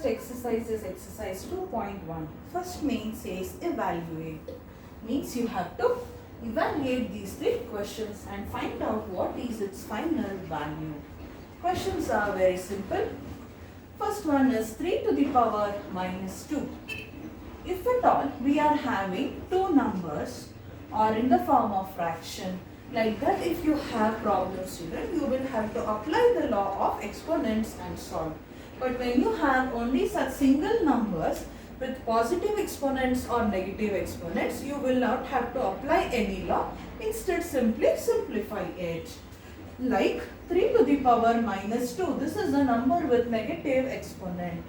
first exercise is exercise 2.1. First main says evaluate. Means you have to evaluate these three questions and find out what is its final value. Questions are very simple. First one is 3 to the power minus 2. If at all we are having two numbers or in the form of fraction, like that if you have problems children, you will have to apply the law of exponents and solve. But when you have only such single numbers with positive exponents or negative exponents, you will not have to apply any law. Instead simply simplify it. Like 3 to the power minus 2, this is a number with negative exponent.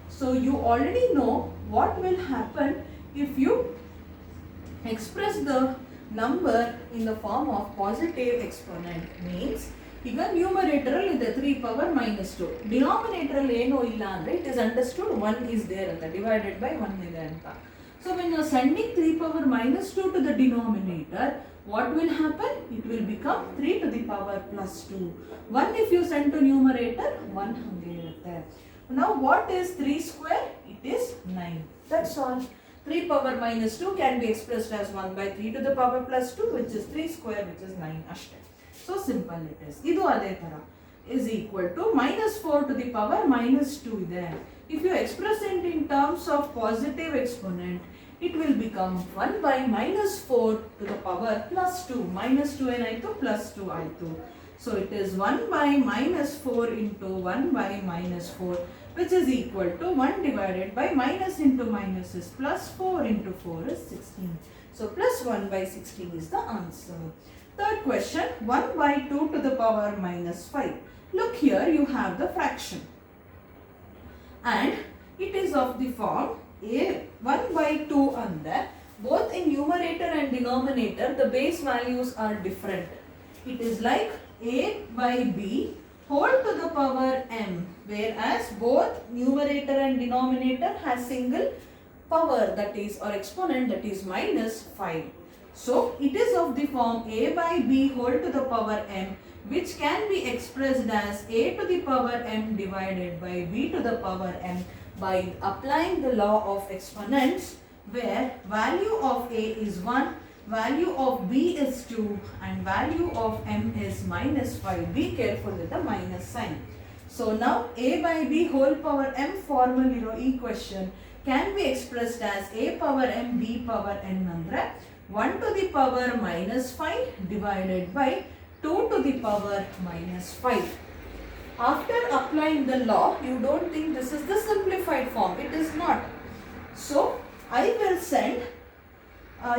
So you already know what will happen if you express the number in the form of positive exponent. Means ಈಗ numerator ಇದೆ 3 power minus 2. Denominator ಏನೋ ಇಲ್ಲ ಅಂದ್ರೆ it is understood 1 is there ಅಂತ divided by 1 ಇದೆ ಅಂತ. So when you are sending 3 power minus 2 to the denominator, what will happen? It will become 3 to the power plus 2. 1 if you send to numerator, 1 ಹಂಗೆ ಇರುತ್ತೆ. Now what is 3 square? It is 9. That's all. 3 power minus 2 can be expressed as 1 by 3 to the power plus 2, which is 3 square, which is 9 ಅಷ್ಟೇ. So simple it is. ಇದು ಅದೇ ತರ is equal to minus 4 to the power minus 2 ಇದೆ. If you express it in terms of positive exponent, it will become 1 by minus 4 to the power plus 2. Minus 2 ಏನಾಯ್ತು plus 2 ಆಯ್ತು. So it is 1 by minus 4 into 1 by minus 4, which is equal to 1 divided by minus into minus is plus, 4 into 4 is 16. So plus 1 by 16 is the answer. Third question, 1 by 2 to the power minus 5. Look here, you have the fraction. And it is of the form a 1 by 2 under, both in numerator and denominator, the base values are different. It is like a by b whole to the power m, whereas both numerator and denominator has single power, that is, or exponent, that is minus 5. So it is of the form a by b whole to the power m, which can be expressed as a to the power m divided by b to the power m by applying the law of exponents, where value of a is 1, value of b is 2 and value of m is minus 5. Be careful with the minus sign. So now a by b whole power m formal equation can be expressed as a power m b power n andre 1 to the power minus 5 divided by 2 to the power minus 5. After applying the law, you don't think this is the simplified form. It is not. So I will send,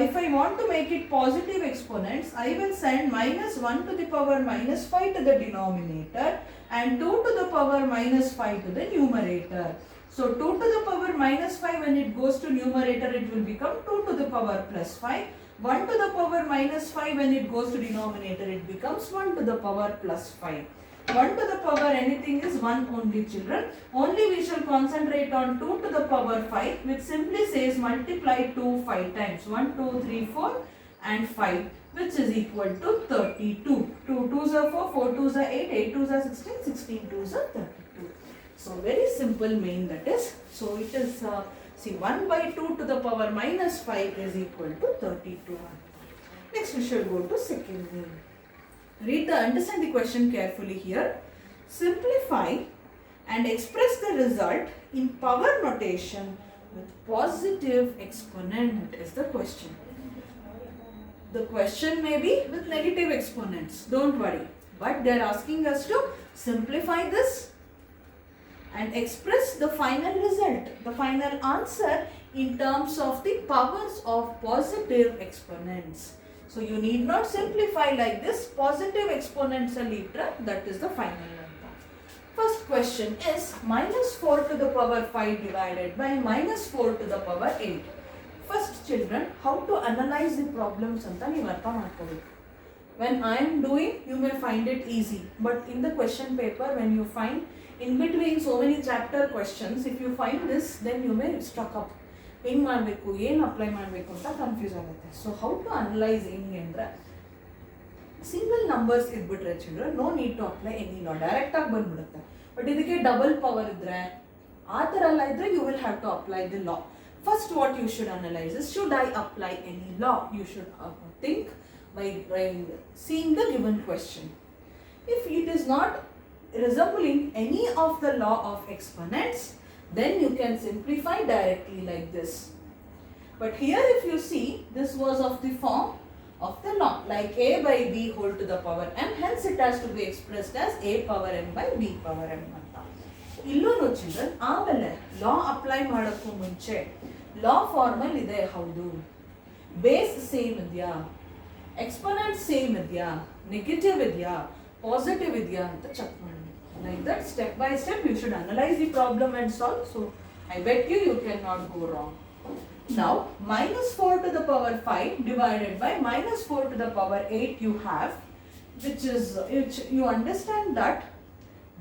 if I want to make it positive exponents, I will send minus 1 to the power minus 5 to the denominator and 2 to the power minus 5 to the numerator. So 2 to the power minus 5, when it goes to numerator, it will become 2 to the power plus 5. 1 to the power minus 5, when it goes to denominator, it becomes 1 to the power plus 5. 1 to the power anything is 1 only children. Only we shall concentrate on 2 to the power 5, which simply says multiply 2 5 times. 1, 2, 3, 4 and 5, which is equal to 32. 2 2s are 4, 4 2s are 8, 8 2s are 16, 16 2s are 32. So very simple main that is. So it is see 1 by 2 to the power minus 5 is equal to 32. Next we shall go to second main. Understand the question carefully here. Simplify and express the result in power notation with positive exponent is the question. The question may be with negative exponents, don't worry. But they are asking us to simplify this and express the final result, the final answer in terms of the powers of positive exponents. So you need not simplify like this. Positive exponents are liter, that is the final number. First question is minus 4 to the power 5 divided by minus 4 to the power 8. First children, how to analyze the problems anta ನೀವು ಅರ್ಥ ಮಾಡ್ಕೋಬೇಕು. When I am doing, you may find it easy. But in the question paper, when you find in between so many chapter questions, if you find this, then you may stuck up. ಹೆಂಗೆ ಮಾಡಬೇಕು, ಏನು apply ಮಾಡಬೇಕು ಅಂತ confuse ಆಗುತ್ತೆ. So how to analyse ಹೆಂಗೆ ಅಂದರೆ, single numbers ಇದ್ಬಿಟ್ರೆ children no need to apply any law, ಡೈರೆಕ್ಟಾಗಿ ಬಂದ್ಬಿಡುತ್ತೆ. ಬಟ್ ಇದಕ್ಕೆ ಡಬಲ್ ಪವರ್ ಇದ್ದರೆ ಆ ಥರ ಎಲ್ಲ ಇದ್ರೆ you will have to apply the law. First what you should analyze is, should I apply any law? You should think by seeing the given question. If it is not resembling any of the law of exponents, then you can simplify directly like this. But here if you see, this was of the form of the law, like a by b whole to the power m, hence it has to be expressed as a power m by b power m anta. Illunu children, ಆಮೇಲೆ law apply ಮಾಡೋಕ್ಕೂ ಮುಂಚೆ law formal ಇದೆ ಹೌದು, base same ಇದೆಯಾ, exponent same ಇದೆಯಾ, negative ಇದೆಯಾ, positive ಇದೆಯಾ ಅಂತ ಚೆಕ್ ಮಾಡಿ. Like that, step by step you should analyze the problem and solve. So I bet you cannot go wrong. Now minus 4 to the power 5 divided by minus 4 to the power 8 you have, which you understand that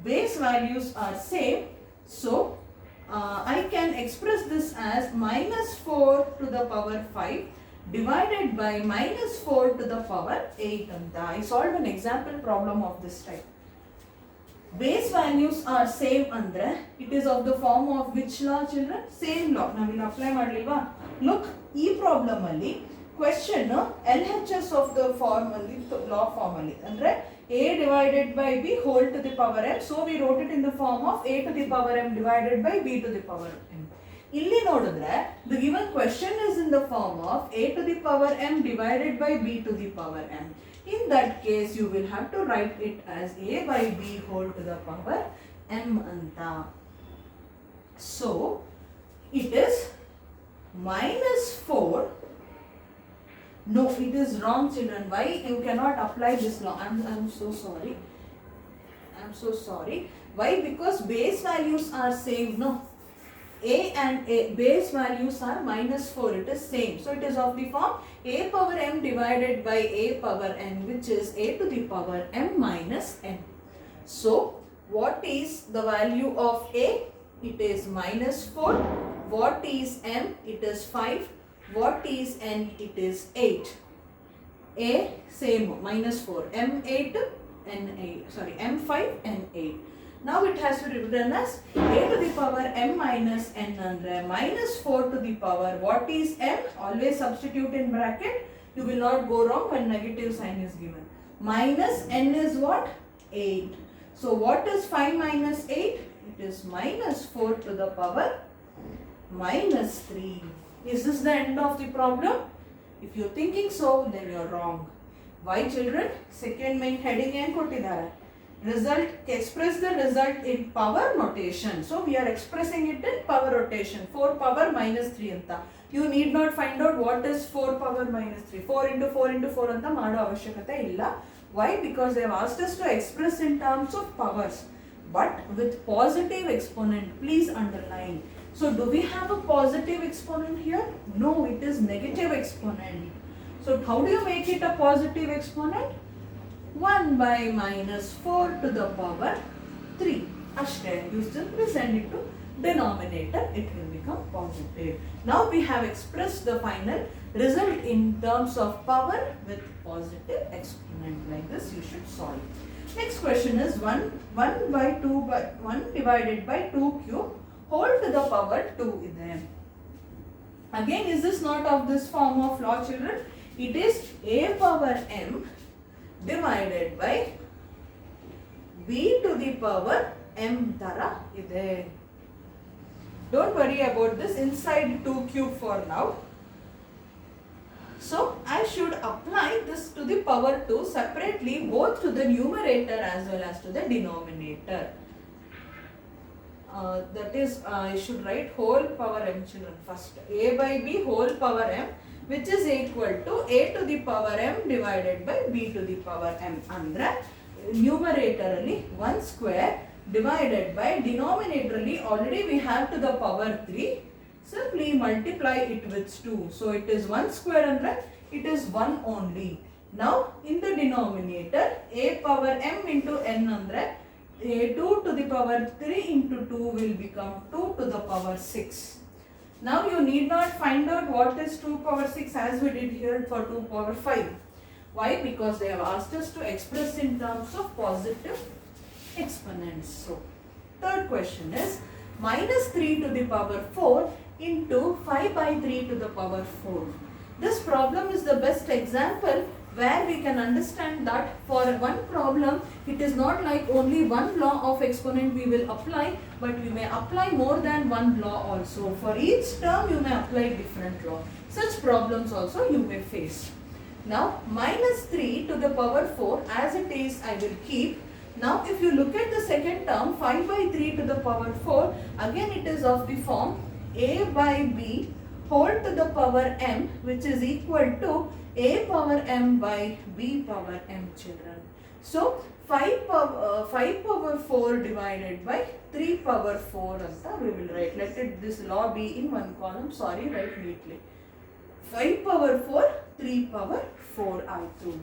base values are same. So I can express this as minus 4 to the power 5 divided by minus 4 to the power 8 anta. I solved an example problem of this type. Base values are same andre it is of the form of which law children? Same law. Navil apply madliva. Look, ee problem alli question LHS of the form alli law form alli andre a divided by b whole to the power m, so we wrote it in the form of a to the power m divided by b to the power m. Illi nodidre the given question is in the form of a to the power m divided by b to the power m. In that case you will have to write it as a by b whole to the power m anta. So it is minus 4. No, it is wrong children. Why you cannot apply this law? I'm so sorry. I'm so sorry. Why? Because base values are same. No, a and a base values are minus 4. It is same. So it is of the form a power m divided by a power n, which is a to the power m minus n. So what is the value of a? It is minus 4. What is m? It is 5. What is n? It is 8. A same minus 4. M8 n8. Sorry, m5 n8. Now it has to be written as a to the power m minus n andre minus 4 to the power. What is m? Always substitute in bracket. You will not go wrong when negative sign is given. Minus n is what? 8. So what is 5 minus 8? It is minus 4 to the power minus 3. Is this the end of the problem? If you are thinking so, then you are wrong. Why children? Second main heading ಏನು ಕೊಟ್ಟಿದ್ದಾರೆ? Result, express the result in power notation. So we are expressing it in power notation. 4 power minus 3 anta. You need not find out what is 4 power minus 3. 4 into 4 into 4 anta ಮಾಡು ಅವಶ್ಯಕತೆ ಇಲ್ಲ. Why? Because they have asked us to express in terms of powers, but with positive exponent. Please underline. So do we have a positive exponent here? No, it is negative exponent. So how do you make it a positive exponent? 1 by minus 4 to the power 3. Ashte, you simply send it to denominator, it will become positive. Now we have expressed the final result in terms of power with positive exponent. Like this you should solve. Next question is 1 by 2 by 1 divided by 2 cube whole to the power 2 ide. Again, is this not of this form of law children? It is a power m divided by b to the power m tara ide. Don't worry about this inside 2 cube for now. So I should apply this to the power 2 separately, both to the numerator as well as to the denominator. That is, I should write whole power m children first. A by b whole power m, which is equal to a to the power m divided by b to the power m. Andre numerator alli 1 square divided by denominator alli already we have to the power 3. Simply multiply it with 2. So it is 1 square andre it is 1 only. Now in the denominator a power m into n andre a 2 to the power 3 into 2 will become 2 to the power 6. Now you need not find out what is 2 power 6 as we did here for 2 power 5. Why? Because they have asked us to express in terms of positive exponents. So third question is minus 3 to the power 4 into 5 by 3 to the power 4. This problem is the best example where we can understand that for one problem, it is not like only one law of exponent we will apply, but we may apply more than one law also. For each term, you may apply different law. Such problems also you may face. Now, minus 3 to the power 4 as it is, I will keep. Now, if you look at the second term, 5 by 3 to the power 4, again it is of the form a by b whole to the power m, which is equal to a power m by b power m, children. So 5 power 4 divided by 3 power 4 anta we will write. Let it this law be in one column, sorry, write neatly. 5 power 4, 3 power 4 I2.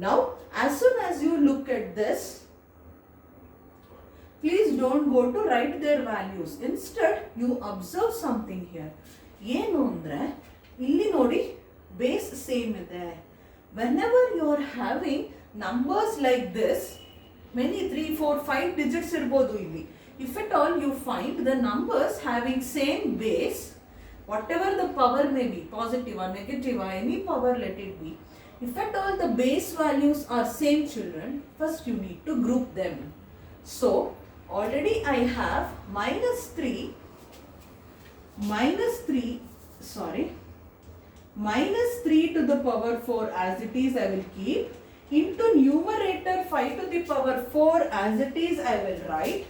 Now as soon as you look at this, please don't go to write their values. Instead you observe something here. ಏನು ಅಂದರೆ ಇಲ್ಲಿ ನೋಡಿ base same ಇದೆ. Whenever you are having numbers like this, many 3, 4, 5 digits ಇರಬಹುದು ಇಲ್ಲಿ. If at all you find the numbers having same base, whatever the power may be, positive or negative or any power let it be, if at all the base values are same, children, first you need to group them. So already I have minus 3 to the power 4 as it is, I will keep, into numerator 5 to the power 4 as it is, I will write.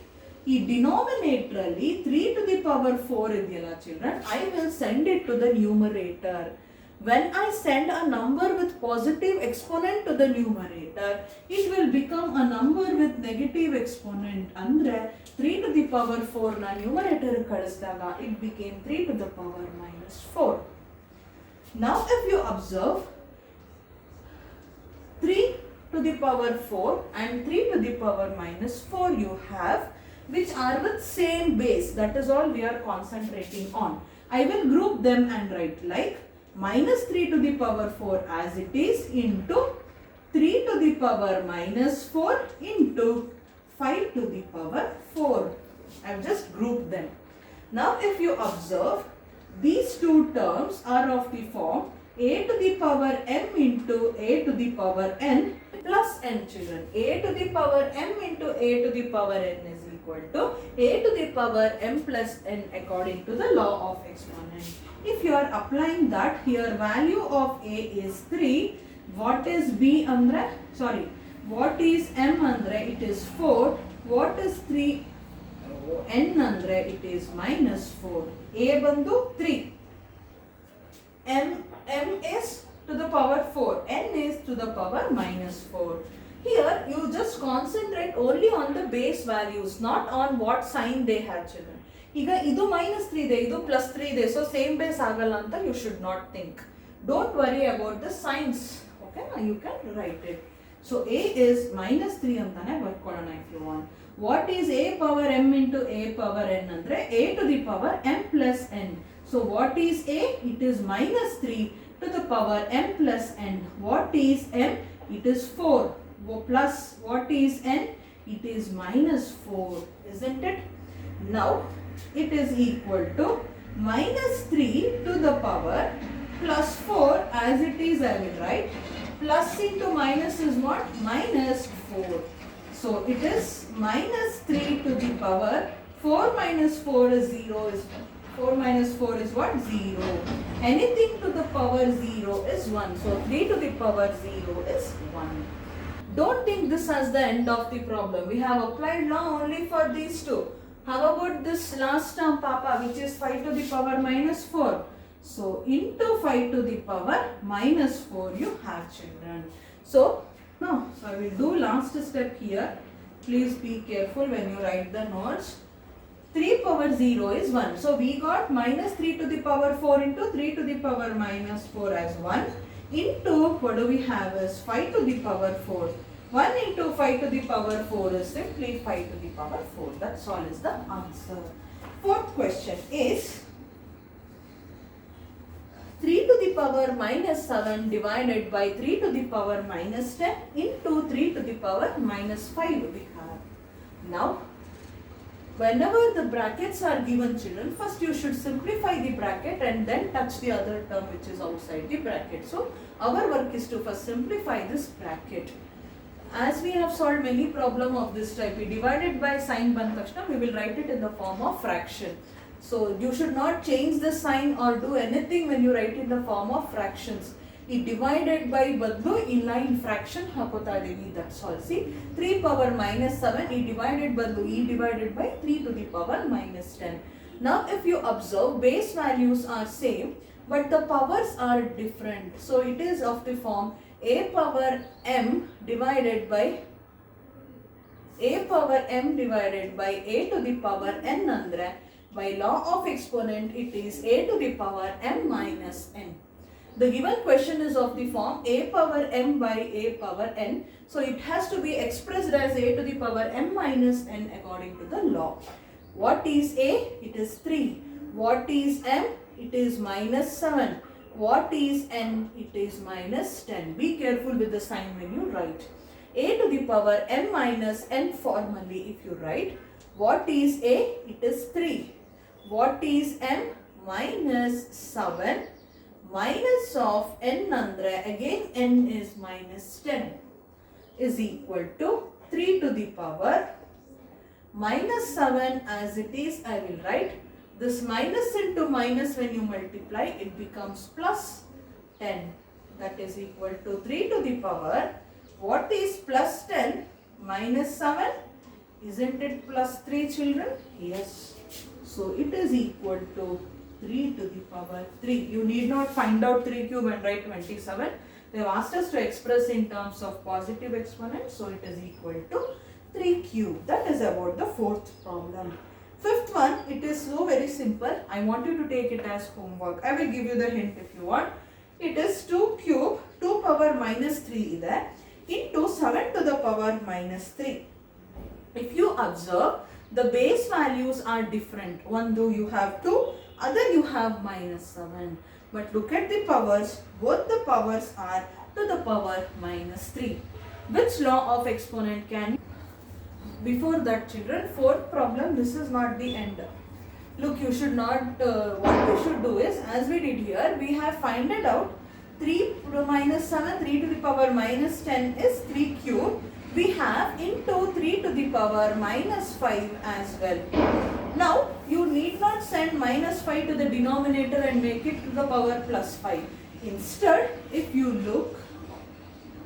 ಈ denominator ಅಲ್ಲಿ 3 to the power 4 ಇದೆಯಲ್ಲ children, I will send it to the numerator. When I send a number with positive exponent to the numerator, it will become a number with negative exponent. Andre 3 to the power 4 na numerator ಕಳಿಸಿದಾಗ it became 3 to the power minus 4. Now if you observe 3 to the power 4 and 3 to the power minus 4 you have, which are with same base. That is all we are concentrating on. I will group them and write like minus 3 to the power 4 as it is into 3 to the power minus 4 into 5 to the power 4. I have just grouped them. Now if you observe, these two terms are of the form a to the power m into a to the power n plus n, children. A to the power m into a to the power n is equal to a to the power m plus n according to the law of exponent. If you are applying that, here value of a is 3. What is b andre? Sorry. What is m andre? It is 4. What is 3? n andre? It is minus 4. A bandu 3. M is to the power 4. N is to the power minus 4. Here you just concentrate only on the base values, not on what sign they have, children. ಈಗ ಇದು minus 3 ಇದೆ, ಇದು plus 3 ಇದೆ, so same base ಆಗಲ್ಲ ಅಂತ you should not think. Don't worry about the signs. Okay, now you can write it. So a is minus 3 ಅಂತಾನೆ ಬರ್ಕೊಳ್ಳೋಣ if you want. What is a power m into a power n ಅಂದ್ರೆ a to the power m plus n. So what is a? It is minus 3 to the power m plus n. What is m? It is 4. Plus what is n? It is minus 4, isn't it? Now it is equal to minus 3 to the power plus 4 as it is, I will write. Plus into minus is what? Minus 4. So it is minus 3 to the power 4 minus 4 is 0 is 4 minus 4 is what? 0. Anything to the power 0 is 1. So 3 to the power 0 is 1. Don't think this as the end of the problem. We have applied law only for these two. How about this last term, Papa, which is 5 to the power minus 4? So into 5 to the power minus 4 you have, children. So now, I will do last step here. Please be careful when you write the notes. 3 power 0 is 1. So we got minus 3 to the power 4 into 3 to the power minus 4 as 1. Into what do we have is 5 to the power 4. 1 into 5 to the power 4 is simply 5 to the power 4. That's all is the answer. Fourth question is 3 to the power minus 7 divided by 3 to the power minus 10 into 3 to the power minus 5 we have. Now Whenever the brackets are given, children, first you should simplify the bracket and then touch the other term which is outside the bracket. So our work is to first simplify this bracket. As we have solved many problem of this type, we divided by sign band takshana, we will write it in the form of fraction. So you should not change the sign or do anything when you write in the form of fractions. ಈ divided by ಬದಲು ಇಲ್ಲ in fraction ಹಾಕೋತಾ ಇದೀವಿ, that's all. See, 3 power minus 7 ಈ divided ಬದಲು ಈ divided by 3 to the power minus 10. Now if you observe, base values are same but the powers are different. So it is of the form a power m divided by a to the power n andre by law of exponent it is a to the power m minus n. The given question is of the form a power m by a power n. So it has to be expressed as a to the power m minus n according to the law. What is a? It is 3. What is m? It is minus 7. What is n? It is minus 10. Be careful with the sign when you write. A to the power m minus n formally if you write. What is a? It is 3. What is m? Minus 7. Minus of n andre, again n is minus 10, is equal to 3 to the power minus 7 as it is. I will write this minus into minus, when you multiply it becomes plus 10, that is equal to 3 to the power. What is plus 10 minus 7? Isn't it plus 3, children? Yes. So it is equal to 3 to the power 3. You need not find out 3 cube and write 27. They have asked us to express in terms of positive exponent. So it is equal to 3 cube. That is about the fourth problem. Fifth one, it is so very simple. I want you to take it as homework. I will give you the hint if you want. It is 2 cube 2 power minus 3 ಇದೆ into 7 to the power minus 3. If you observe, the base values are different. One though you have 2, other you have minus 7. But look at the powers. Both the powers are to the power minus 3. Which law of exponent can? Before that, children, fourth problem, this is not the end. Look, you should not, what we should do is, as we did here, we have found out 3 minus 7, 3 to the power minus 10 is 3 cube. We have into 3 to the power minus 5 as well. Now, you need not send minus 5 to the denominator and make it to the power plus 5. Instead, if you look,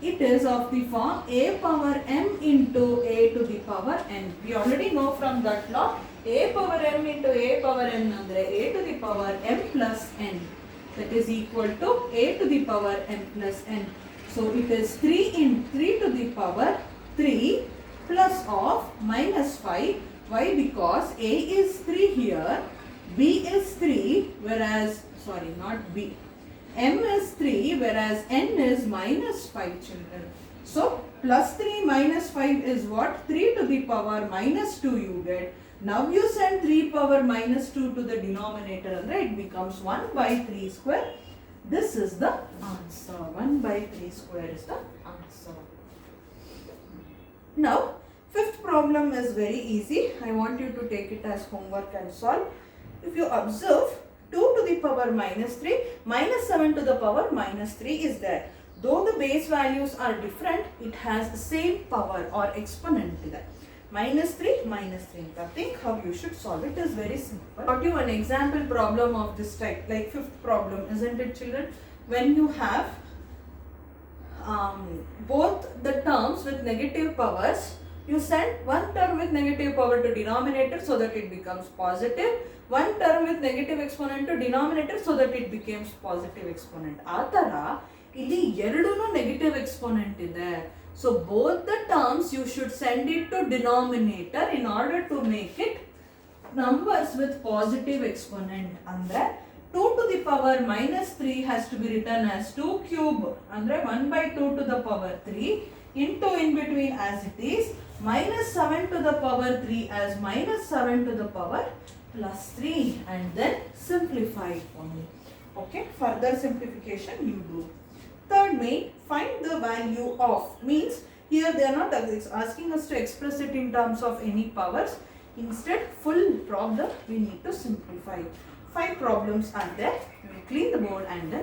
it is of the form a power m into a to the power n. We already know from that law, a power m into a power n andre a to the power m plus n. That is equal to a to the power m plus n. So, it is 3 in 3 to the power 3 plus of minus 5. Why? Because a is 3 here, b is 3, whereas, sorry, not b, m is 3, whereas n is minus 5, children. So, plus 3 minus 5 is what? 3 to the power minus 2 you get. Now you send 3 power minus 2 to the denominator, and it becomes 1 by 3 square. This is the answer. 1 by 3 square is the answer. Now, fifth problem is very easy. I want you to take it as homework and solve. If you observe, 2 to the power minus 3, minus 7 to the power minus 3 is there. Though the base values are different, it has the same power or exponent there. Minus 3, minus 3. Think how you should solve it. It is very simple. I'll give you an example problem of this type, like fifth problem, isn't it, children? When you have both the terms with negative powers, you send one term with negative power to denominator so that it becomes positive, one term with negative exponent to denominator so that it becomes positive exponent. Atara, ಇಲ್ಲಿ ಎರಡೂನು negative exponent ಇದೆ. So both the terms you should send it to denominator in order to make it numbers with positive exponent. Andre 2 to the power minus 3 has to be written as 2 cube, andre 1 by 2 to the power 3 into in between as it is minus 7 to the power 3 as minus 7 to the power plus 3, and then simplify it only. Okay, further simplification you do. Third main, find the value of, means here they are not asking us to express it in terms of any powers. Instead, full problem we need to simplify. 5 problems are there. We will clean the board and then